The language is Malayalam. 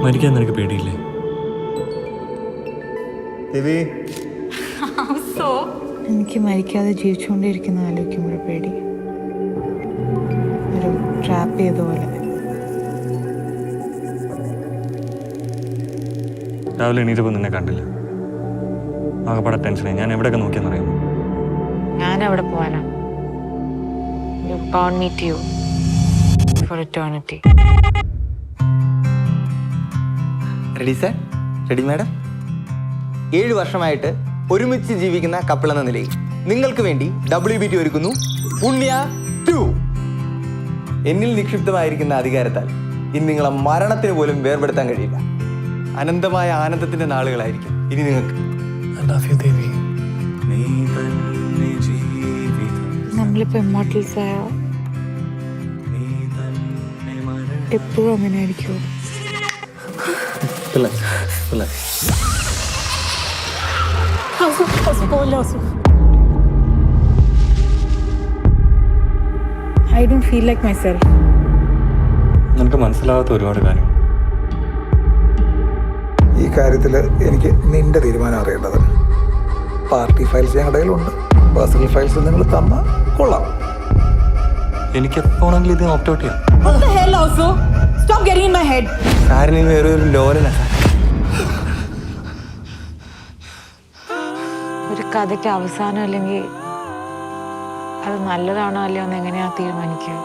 മരിക്കാൻ നിനക്ക് പേടിയില്ലേ? എനിക്ക് മരിക്കാതെ ജീവിച്ചുകൊണ്ടിരിക്കുന്ന ആലോചിക്കുമ്പോഴേ പേടി. ഒരു ട്രാപ്പ് ചെയ്ത പോലെ. രാവിലെ എണീറ്റപ്പോൾ നിന്നെ കണ്ടില്ല. ആകെപ്പാടെ ടെൻഷനായി. ഞാൻ എവിടെയൊക്കെ നോക്കിയെന്നറിയാമോ? ഞാൻ എവിടെ പോവാനാ? You bound me to you for eternity. Ready sir? Ready madam? 7 വർഷമായിട്ട് ഒരുമിച്ച് ജീവിക്കുന്ന കപ്പിൾ എന്ന നിലയിൽ നിങ്ങൾക്ക് വേണ്ടി WBT ഒരുക്കുന്നു പുണ്യ 2. എന്നിൽ നിക്ഷിപ്തമായിരിക്കുന്ന അധികാരത്താൽ ഇനി നിങ്ങളെ മരണത്തിന് പോലും വേർപെടുത്താൻ കഴിയില്ല. അനന്തമായ ആനന്ദത്തിന്റെ നാളുകളായിരിക്കും ഇനി നിങ്ങൾക്ക്. നമ്മളിപ്പോ ഇമ്മോർട്ടൽസ് ആയ എപ്പോഴും അങ്ങനെ ആയിരിക്കുമോ? I don't feel like myself. നിനക്ക് മനസ്സിലാകാത്ത ഒരുപാട് കാര്യങ്ങൾ. ഈ കാര്യത്തിൽ എനിക്ക് നിന്റെ തീരുമാനം അറിയേണ്ടത്. പാർട്ടി ഫയൽസ് ഞങ്ങളുടെ കയ്യിലുണ്ട്. പേഴ്സണൽ ഫയൽസ് നിങ്ങൾ തന്നാൽ കൊള്ളാം. എനിക്ക് എപ്പോഴെങ്കിലും ഇത് ഓപ്റ്റ് ഔട്ട് ചെയ്യാം. What the hell also? Stop getting in my head. സാറിന് വേറെ ഒരു ലോലനാ സാർ. ഒരു കഥയ്ക്ക് അവസാനം അല്ലെങ്കിൽ അത് നല്ലതാണോ അല്ലയോ എന്ന് എങ്ങനെയാ തീരുമാനിക്കുക?